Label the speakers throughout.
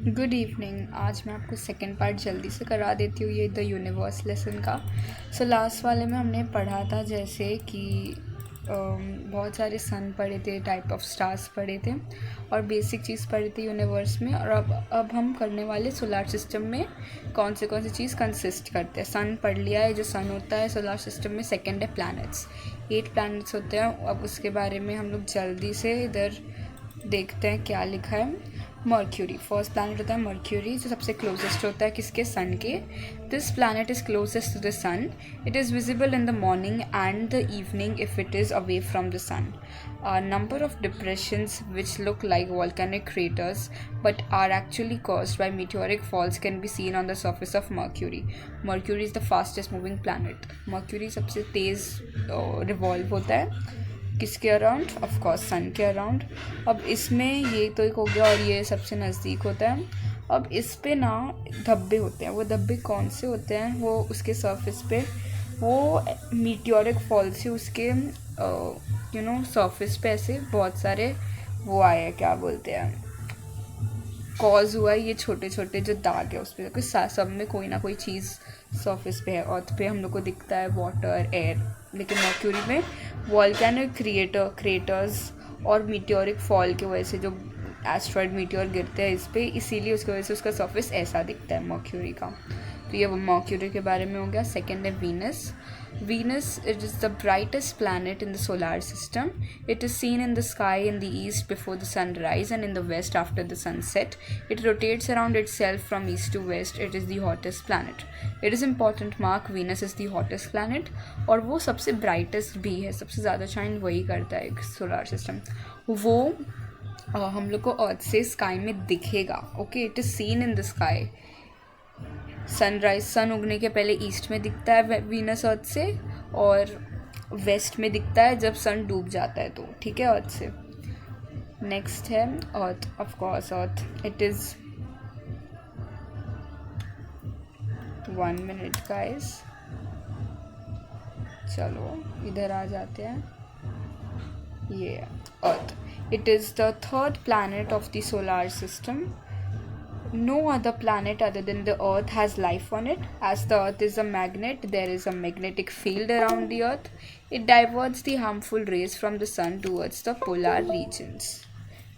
Speaker 1: Good evening. आज मैं आपको सेकंड पार्ट जल्दी से करा देती हूँ ये द यूनिवर्स लेसन का। लास्ट वाले में हमने पढ़ा था जैसे कि बहुत सारे सन पढ़े थे, टाइप ऑफ स्टार्स पढ़े थे और बेसिक चीज़ पढ़ी थी यूनिवर्स में। और अब हम करने वाले सोलार सिस्टम में कौन सी चीज़ कंसिस्ट करते हैं। सन पढ़ लिया है, जो सन होता है सोलार सिस्टम में। सेकेंड है प्लैनेट्स, 8 प्लैनेट्स होते हैं। अब उसके बारे में हम लोग जल्दी से इधर देखते हैं क्या लिखा है। मर्क्यूरी फर्स्ट प्लैनेट होता है। मर्क्यूरी जो सबसे क्लोजेस्ट होता है किसके, सन के। This planet is closest to the sun. It is visible in the morning and the evening if it is away from the sun. A number of depressions which look like volcanic craters but are actually caused by meteoric falls can be seen on the surface of Mercury. Mercury is the fastest moving planet. Mercury सबसे तेज़ revolve होता है किसके around, of course सन के around. अब इसमें ये तो एक हो गया और ये सबसे नज़दीक होता है। अब इस पे ना धब्बे होते हैं। वो धब्बे कौन से होते हैं, वो उसके सरफेस पे वो मीटियोरिक फॉल से उसके सरफेस पे ऐसे बहुत सारे वो आए हैं, क्या बोलते हैं, कॉज हुआ है। ये छोटे छोटे जो दाग है उस पर कुछ सब में कोई ना कोई चीज़ सरफेस पे है। अर्थ पे हम लोग को दिखता है वाटर, एयर, लेकिन मर्क्यूरी में वॉल्केनिक क्रेटर्स और मीटियोरिक फॉल की वजह से जो एस्ट्रॉयड मीटियोर गिरते हैं इस पे, इसीलिए उसकी वजह से उसका सरफेस ऐसा दिखता है मर्क्यूरी का। तो ये मर्क्यूरी के बारे में हो गया। सेकेंड है Venus. Venus, it is the brightest planet in the solar system. It is seen in the sky in the east before the sunrise and in the west after the sunset. It rotates around itself from east to west. It is the hottest planet. It is important mark Venus is the hottest planet और वो सबसे brightest भी है, सबसे ज़्यादा shine वही करता है सोलर सिस्टम। वो हम लोग को अर्थ से स्काई में दिखेगा। Okay, it is seen in the sky. Sunrise, sun उगने के पहले ईस्ट में दिखता है वीनस अर्थ से, और वेस्ट में दिखता है जब सन डूब जाता है, तो ठीक है अर्थ से। नेक्स्ट है earth, of course earth. It is 1 minute guys, चलो इधर आ जाते हैं। ये earth, it is the third planet of the solar system. No other planet other than the Earth has life on it. As the Earth is a magnet, there is a magnetic field around the Earth. It diverts the harmful rays from the sun towards the polar regions.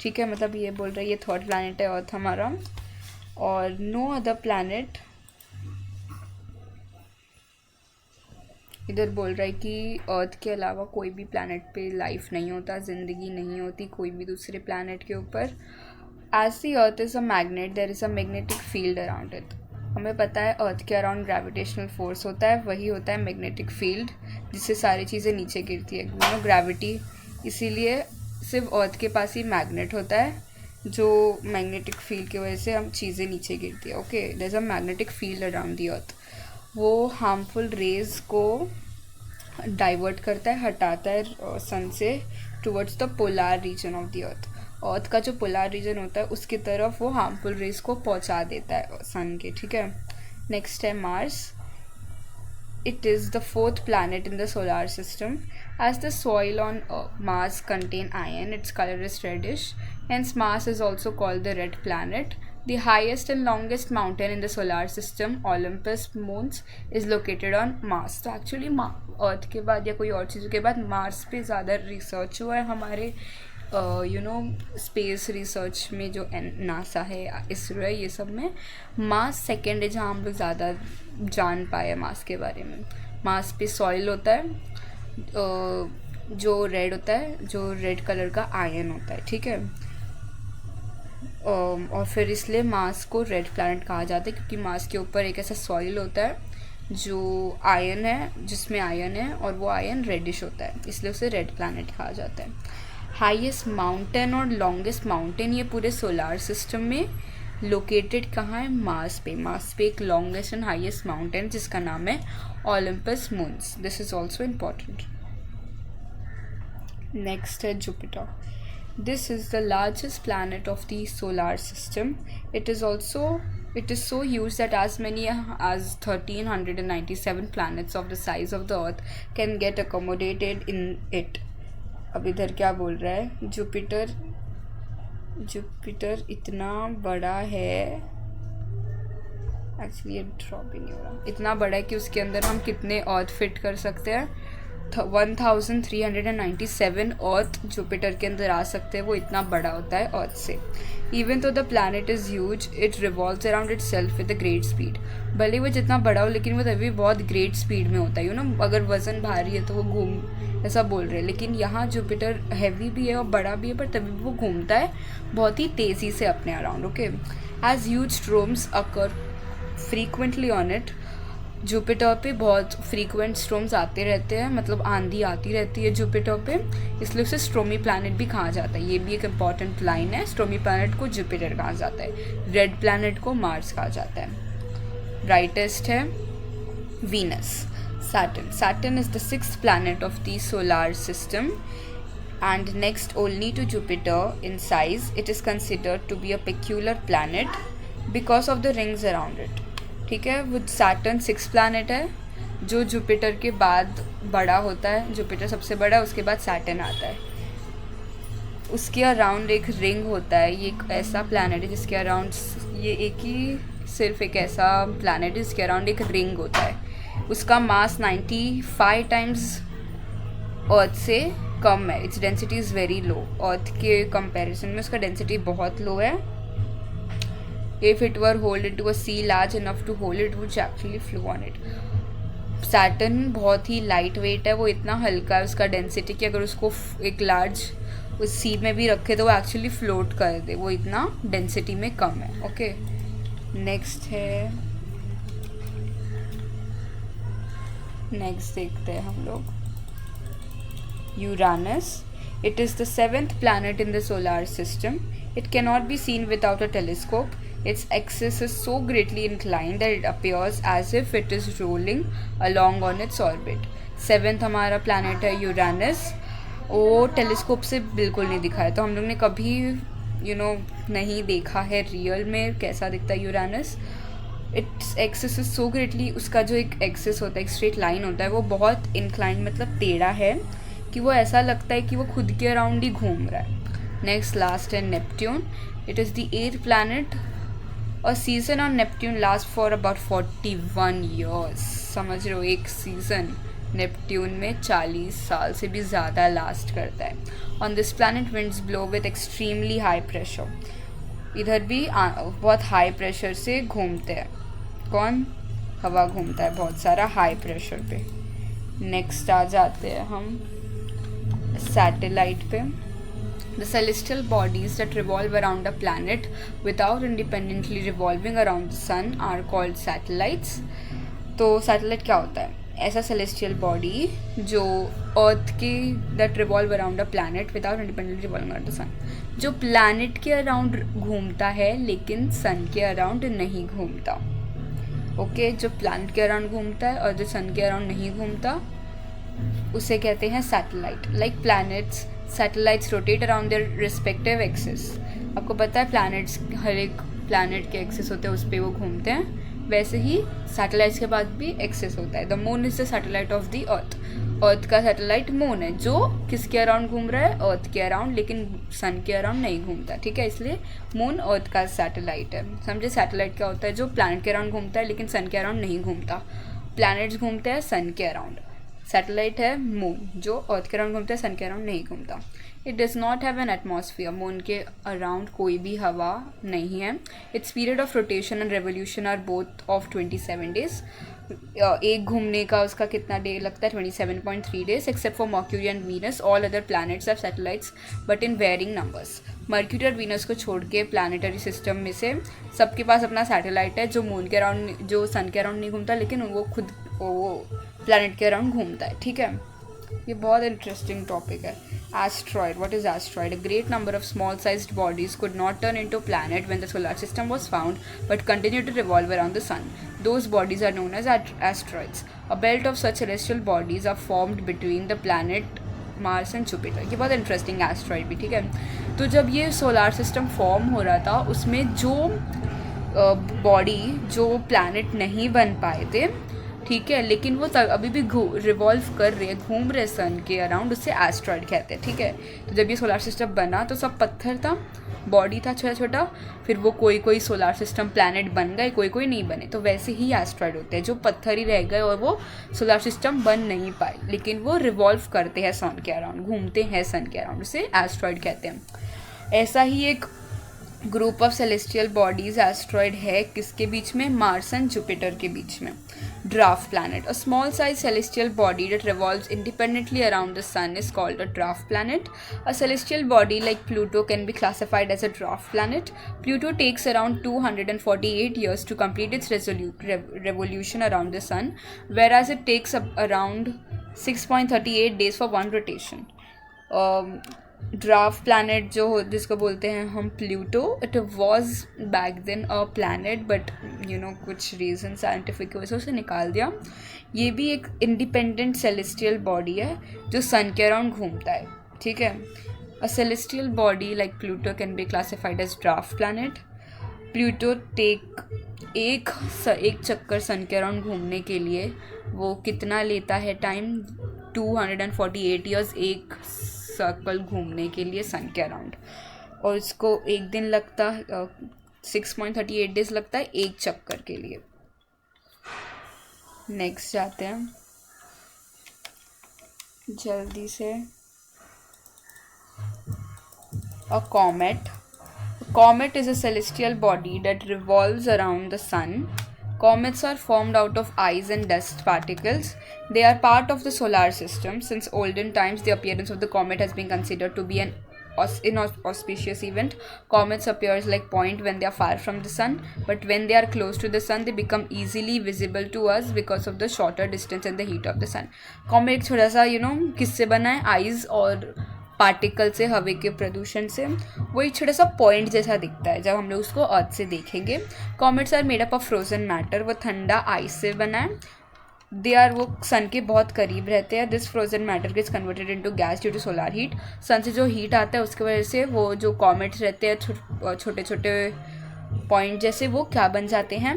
Speaker 1: ठीक है, मतलब ये बोल रहा है ये third planet है अर्थ हमारा। और नो अदर प्लैनेट, इधर बोल रहा है कि अर्थ के अलावा कोई भी प्लैनेट पे लाइफ नहीं होता, ज़िंदगी नहीं होती कोई भी दूसरे प्लैनेट के ऊपर। As the earth is a magnet, there is a magnetic field around it. हमें पता है अर्थ के अराउंड ग्रेविटेशनल फोर्स होता है, वही होता है मैग्नेटिक फील्ड जिससे सारी चीज़ें नीचे गिरती है, ग्रेविटी। इसीलिए सिर्फ अर्थ के पास ही मैग्नेट होता है, जो मैग्नेटिक फील्ड की वजह से हम चीज़ें नीचे गिरती है। Okay, there is a magnetic field around the earth. वो हार्मफुल रेज को डाइवर्ट करता है, हटाता है सन से towards the polar region of the earth. Earth का जो पोलर रीजन होता है उसकी तरफ वो हार्मफुल रेज को पहुंचा देता है सन के, ठीक है। नेक्स्ट है Mars. It is the fourth planet in the solar system. As the soil on Mars contain iron, its colour is reddish, hence Mars is also called the red planet. The highest and longest mountain in the solar system, Olympus Mons, is located on Mars. तो actually अर्थ के बाद या कोई और चीज़ों के बाद Mars पे ज़्यादा रिसर्च हुआ है हमारे स्पेस रिसर्च में, जो नासा है, इसरो है, ये सब में मार्स सेकेंड है जहाँ हम लोग ज़्यादा जान पाए मार्स के बारे में। मार्स पे सॉइल होता है जो रेड होता है, जो रेड कलर का आयरन होता है, ठीक है। और फिर इसलिए मार्स को रेड प्लैनेट कहा जाता है क्योंकि मार्स के ऊपर एक ऐसा सॉइल होता है जो आयरन है, जिसमें आयरन है, और वो आयरन रेडिश होता है, इसलिए उसे रेड प्लैनेट कहा जाता है। हाईएस्ट माउंटेन और लॉन्गेस्ट माउंटेन ये पूरे सोलार सिस्टम में लोकेटेड कहाँ है, मार्स पे। मार्स पे एक लॉन्गेस्ट एंड हाईएस्ट माउंटेन जिसका नाम है Olympus Mons. This is also important. Next है Jupiter. This is the largest planet of the solar system. It is so huge that as many as 1397 planets of the size of the Earth can get accommodated in it. अब इधर क्या बोल रहा है, Jupiter Jupiter इतना बड़ा है, actually ये ड्रॉप भी नहीं हो रहा, इतना बड़ा है कि उसके अंदर हम कितने अर्थ फिट कर सकते हैं, 1397 अर्थ जुपिटर के अंदर आ सकते हैं। वो इतना बड़ा होता है अर्थ से। इवन तो the planet is huge, it revolves around it self with a great speed. भले वो जितना बड़ा हो लेकिन वो तभी बहुत ग्रेट स्पीड में होता है, यू नो। अगर वज़न भारी है तो वो घूम, ऐसा बोल रहे हैं, लेकिन यहाँ जुपिटर हैवी भी है और बड़ा भी है, पर तभी वो घूमता है बहुत ही तेज़ी से अपने around. Okay, as huge storms occur frequently on it, Jupiter पे बहुत फ्रीक्वेंट स्टॉर्म्स आते रहते हैं, मतलब आंधी आती रहती है जुपिटर पे, इसलिए उसे स्टॉर्मी प्लैनेट भी कहा जाता है। ये भी एक इम्पॉर्टेंट लाइन है, स्टॉर्मी प्लैनेट को जुपिटर कहा जाता है, रेड प्लैनेट को मार्स कहा जाता है। ब्राइटेस्ट है Venus. Saturn is the sixth planet of the solar system and next only to Jupiter in size. It is considered to be a peculiar planet because of the rings around it. ठीक है, वो Saturn 6th planet है जो Jupiter के बाद बड़ा होता है। जुपिटर सबसे बड़ा है, उसके बाद Saturn आता है। उसके अराउंड एक रिंग होता है। ये एक ऐसा प्लानट है जिसके अराउंड, ये सिर्फ एक ऐसा प्लानट है जिसके अराउंड एक रिंग होता है। उसका मास 95 टाइम्स अर्थ से कम है। Its density is very low. Earth के कंपैरिजन में उसका डेंसिटी बहुत लो है। If it were hold into a sea large enough to hold it would actually flow on it. Saturn बहुत ही लाइट वेट है, वो इतना हल्का है उसका डेंसिटी कि अगर उसको एक लार्ज उस सी में भी रखे तो वो एक्चुअली फ्लोट कर दे, वो इतना डेंसिटी में कम है। ओके, नेक्स्ट देखते हैं हम लोग Uranus. It is the 7th planet in the solar system. It cannot be seen without a telescope. Its axis is so greatly inclined that it appears as if it is rolling along on its orbit. 7th हमारा planet है Uranus. वो telescope से बिल्कुल नहीं दिखा है, तो हम लोग ने कभी नहीं देखा है रियल में कैसा दिखता है Uranus. Its axis is so greatly, उसका जो एक एक्सिस होता है, एक स्ट्रेट लाइन होता है, वो बहुत इंक्लाइंड मतलब टेढ़ा है कि वो ऐसा लगता है कि वो खुद के अराउंड ही घूम रहा है। नेक्स्ट लास्ट है Neptune. It is the 8th planet. A season on Neptune last for about 41 years। समझ रहे हो, एक सीजन नेपट्यून में 40 साल से भी ज़्यादा लास्ट करता है। On this planet winds blow with extremely high pressure. इधर भी बहुत हाई प्रेशर से घूमते हैं। कौन? हवा घूमता है बहुत सारा हाई प्रेशर पे। नेक्स्ट आ जाते हैं हम सैटेलाइट पे। The celestial bodies that revolve around a planet without independently revolving around the sun are called satellites. तो सैटेलाइट क्या होता है? ऐसा सेलेस्टियल बॉडी जो अर्थ के that revolve around a planet without independently revolving around the sun, जो planet के around घूमता है लेकिन सन के अराउंड नहीं घूमता। ओके, जो प्लैनेट के अराउंड घूमता है और जो सन के अराउंड नहीं घूमता उसे कहते हैं satellite. Like planets, satellites rotate around their respective axis. आपको पता है प्लैनेट्स, हर एक प्लैनेट के एक्सिस होते हैं, उस पर वो घूमते हैं। वैसे ही सैटेलाइट्स के पास भी एक्सेस होता है। The moon is the satellite of the earth. Earth का सैटेलाइट मून है जो किसके अराउंड घूम रहा है? अर्थ के अराउंड, लेकिन सन के अराउंड नहीं घूमता। ठीक है, इसलिए मून अर्थ का सैटेलाइट है। समझे? सैटेलाइट क्या होता है? जो प्लैनेट के अराउंड घूमता है लेकिन सन के अराउंड नहीं घूमता। प्लैनेट्स घूमते हैं सन के अराउंड। सैटेलाइट है मून जो अर्थ के अराउंड घूमता है, सन के अराउंड नहीं घूमता। It does not have an atmosphere. Moon के अराउंड कोई भी हवा नहीं है। Its period of rotation and revolution are both of 27 days। एक घूमने का उसका कितना डे लगता है? 27.3 days। Except for Mercury and Venus, all other planets are satellites but in varying numbers. Mercury और वीनस को छोड़ के प्लानिटरी सिस्टम में से सबके पास अपना सैटेलाइट है जो मून के अराउंड, जो सन के अराउंड नहीं घूमता, लेकिन वो खुद वो प्लैनेट के अराउंड घूमता है। ठीक है, ये बहुत इंटरेस्टिंग टॉपिक है। Asteroid, what is asteroid? A great number of small sized bodies could not turn into planet when the solar system was found but continue to revolve around the sun. Those bodies are known as asteroids. A belt of such celestial bodies are formed between the planet Mars and Jupiter. ये बहुत interesting है asteroid भी। ठीक है, तो जब ये solar system form हो रहा था उसमें जो बॉडी, जो प्लैनेट नहीं बन पाए थे, ठीक है, लेकिन वो अभी भी रिवॉल्व कर रहे हैं, घूम रहे सन के अराउंड, उससे एस्ट्रॉयड कहते हैं। ठीक है, तो जब ये सोलर सिस्टम बना तो सब पत्थर था, बॉडी था छोटा छोटा, फिर वो कोई कोई सोलार सिस्टम प्लैनेट बन गए, कोई कोई नहीं बने। तो वैसे ही एस्ट्रॉयड होते हैं जो पत्थर ही रह गए और वो सोलार सिस्टम बन नहीं पाए, लेकिन वो रिवॉल्व करते हैं सन के अराउंड, घूमते हैं सन के अराउंड, उसे एस्ट्रॉयड कहते हैं। ऐसा ही एक group of celestial bodies asteroid है किसके बीच में, मार्स एंड जुपिटर के बीच में। Dwarf planet, a small size celestial body that revolves independently around the sun is called a dwarf planet. A celestial body like Pluto can be classified as a dwarf planet. Pluto takes around 248 years to complete its revolution around the sun, whereas it takes around 6.38 days for one rotation. Dwarf planet जो जिसको बोलते हैं हम Pluto, it was back then a planet, but कुछ reason scientific की वजह से उसे निकाल दिया। ये भी एक इंडिपेंडेंट सेलेस्टियल बॉडी है जो सन के अराउंड घूमता है, ठीक है। A celestial body like Pluto can be classified as dwarf planet. Pluto एक चक्कर सन के अराउंड घूमने के लिए वो कितना लेता है टाइम, 248 ईयर्स एक सर्कल घूमने के लिए सन के अराउंड, और इसको एक दिन लगता है, 6.38 डेज लगता है एक चक्कर के लिए। नेक्स्ट जाते हैं जल्दी से। A comet is a celestial body that revolves around the sun. Comets are formed out of ice and dust particles. They are part of the solar system. Since olden times, the appearance of the comet has been considered to be an inauspicious event. Comets appears like point when they are far from the sun, but when they are close to the sun, they become easily visible to us because of the shorter distance and the heat of the sun. Comet थोड़ा सा किससे बना है, ice और particle से, हवा के प्रदूषण से। वो एक छोटा सा पॉइंट जैसा दिखता है जब हम लोग उसको अर्थ से देखेंगे। Comets are made up of frozen matter, वो ठंडा आइस से बना है। वो सन के बहुत करीब रहते हैं। This frozen matter gets converted into gas due to solar heat. Sun से जो हीट आता है उसकी वजह से वो जो कॉमेट्स रहते हैं छोटे छोटे पॉइंट जैसे, वो क्या बन जाते हैं,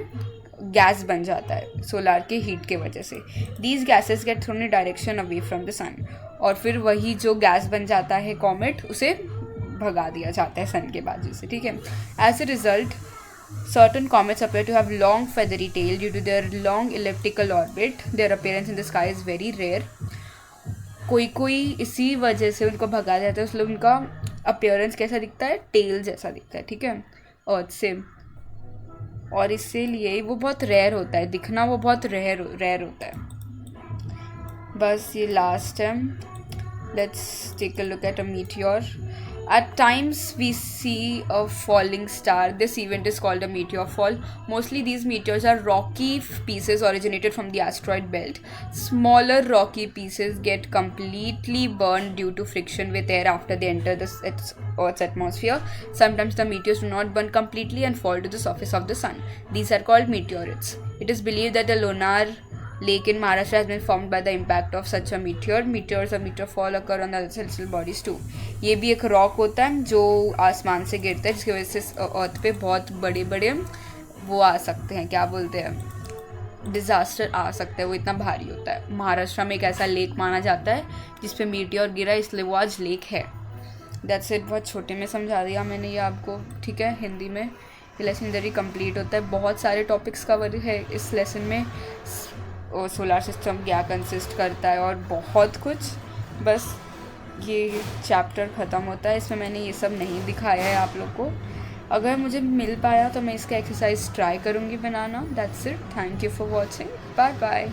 Speaker 1: गैस बन जाता है सोलार के हीट के वजह से। These gases get thrown in direction away from the sun, और फिर वही जो गैस बन जाता है कॉमेट, उसे भगा दिया जाता है सन के बाजू से, ठीक है। As a result certain comets appear to have long feathery tail due to their long elliptical orbit. Their appearance in the sky is very rare. कोई इसी वजह से उनको भगा जाता है, इसलिए उनका अपीयरेंस कैसा दिखता है, टेल जैसा दिखता है, ठीक है, अर्थ से। और इसीलिए वो बहुत रेयर होता है, दिखना वो बहुत रेयर होता है। बस ये लास्ट है। Let's take a look at a meteor. At times we see a falling star. This event is called a meteor fall. Mostly these meteors are rocky pieces originated from the asteroid belt. Smaller rocky pieces get completely burned due to friction with air after they enter the Earth's atmosphere. Sometimes the meteors do not burn completely and fall to the surface of the sun. These are called meteorites. It is believed that the Lonar Lake in Maharashtra has been formed by the impact of such a meteor. Meteors or meteor fall occur on other celestial bodies too. ये भी एक rock होता है जो आसमान से गिरता है, जिसकी वजह से अर्थ पे बहुत बड़े बड़े वो आ सकते हैं, क्या बोलते हैं, डिज़ास्टर आ सकता है, वो इतना भारी होता है। महाराष्ट्र में एक ऐसा लेक माना जाता है जिस पे मीटियोर गिरा, इसलिए वो आज लेक है। दैट्स इट, बहुत छोटे में समझा दिया मैंने ये आपको, ठीक है। हिंदी में ये लेसन इधर ही कंप्लीट होता है। बहुत सारे टॉपिक्स कवर है इस लेसन में, और सोलार सिस्टम क्या कंसिस्ट करता है और बहुत कुछ। बस ये चैप्टर ख़त्म होता है, इसमें मैंने ये सब नहीं दिखाया है आप लोग को। अगर मुझे मिल पाया तो मैं इसका एक्सरसाइज ट्राई करूँगी बनाना। That's it, thank you for watching, bye bye.